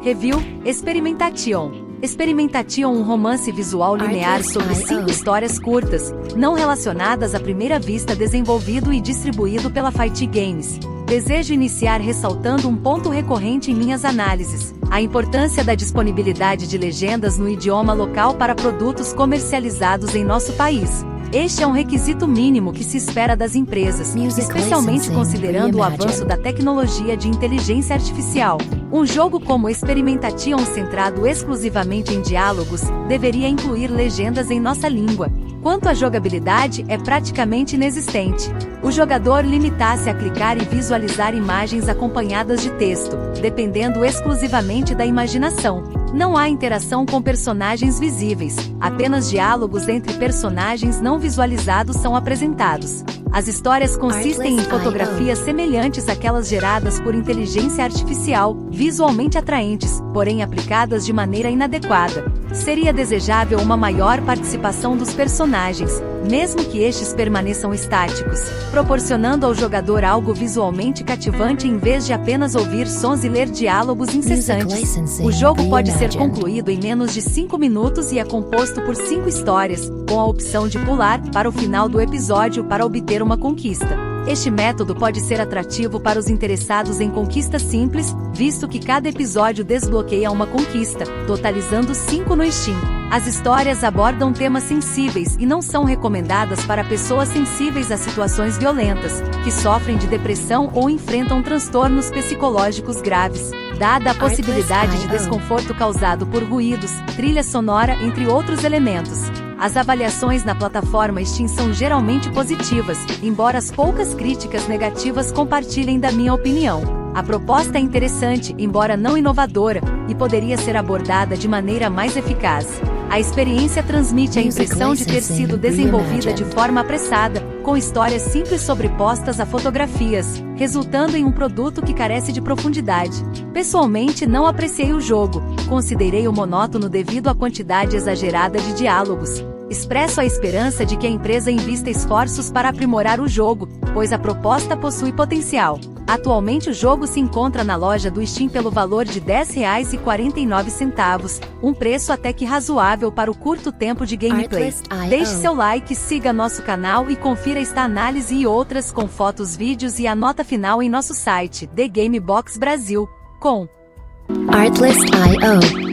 Review: Experimentation. Experimentation, um romance visual linear sobre 5 histórias curtas, não relacionadas à primeira vista, desenvolvido e distribuído pela Fight Games. Desejo iniciar ressaltando um ponto recorrente em minhas análises: a importância da disponibilidade de legendas no idioma local para produtos comercializados em nosso país. Este é um requisito mínimo que se espera das empresas, especialmente considerando o avanço da tecnologia de inteligência artificial. Um jogo como Experimentation, centrado exclusivamente em diálogos, deveria incluir legendas em nossa língua. Quanto à jogabilidade, é praticamente inexistente. O jogador limita-se a clicar e visualizar imagens acompanhadas de texto, dependendo exclusivamente da imaginação. Não há interação com personagens visíveis, apenas diálogos entre personagens não visualizados são apresentados. As histórias consistem em fotografias semelhantes àquelas geradas por inteligência artificial, visualmente atraentes, porém aplicadas de maneira inadequada. Seria desejável uma maior participação dos personagens, mesmo que estes permaneçam estáticos, proporcionando ao jogador algo visualmente cativante em vez de apenas ouvir sons e ler diálogos incessantes. O jogo pode ser concluído em menos de 5 minutos e é composto por 5 histórias, com a opção de pular para o final do episódio para obter uma conquista. Este método pode ser atrativo para os interessados em conquistas simples, visto que cada episódio desbloqueia uma conquista, totalizando 5 no Steam. As histórias abordam temas sensíveis e não são recomendadas para pessoas sensíveis a situações violentas, que sofrem de depressão ou enfrentam transtornos psicológicos graves. Dada a possibilidade de desconforto causado por ruídos, trilha sonora, entre outros elementos. As avaliações na plataforma Steam são geralmente positivas, embora as poucas críticas negativas compartilhem da minha opinião. A proposta é interessante, embora não inovadora, e poderia ser abordada de maneira mais eficaz. A experiência transmite a impressão de ter sido desenvolvida de forma apressada, com histórias simples sobrepostas a fotografias, resultando em um produto que carece de profundidade. Pessoalmente, não apreciei o jogo, considerei-o monótono devido à quantidade exagerada de diálogos. Expresso a esperança de que a empresa invista esforços para aprimorar o jogo, pois a proposta possui potencial. Atualmente o jogo se encontra na loja do Steam pelo valor de R$ 10,49, um preço até que razoável para o curto tempo de gameplay. Deixe seu like, siga nosso canal e confira esta análise e outras com fotos, vídeos e a nota final em nosso site, The Game Box Brasil, com Artlist.io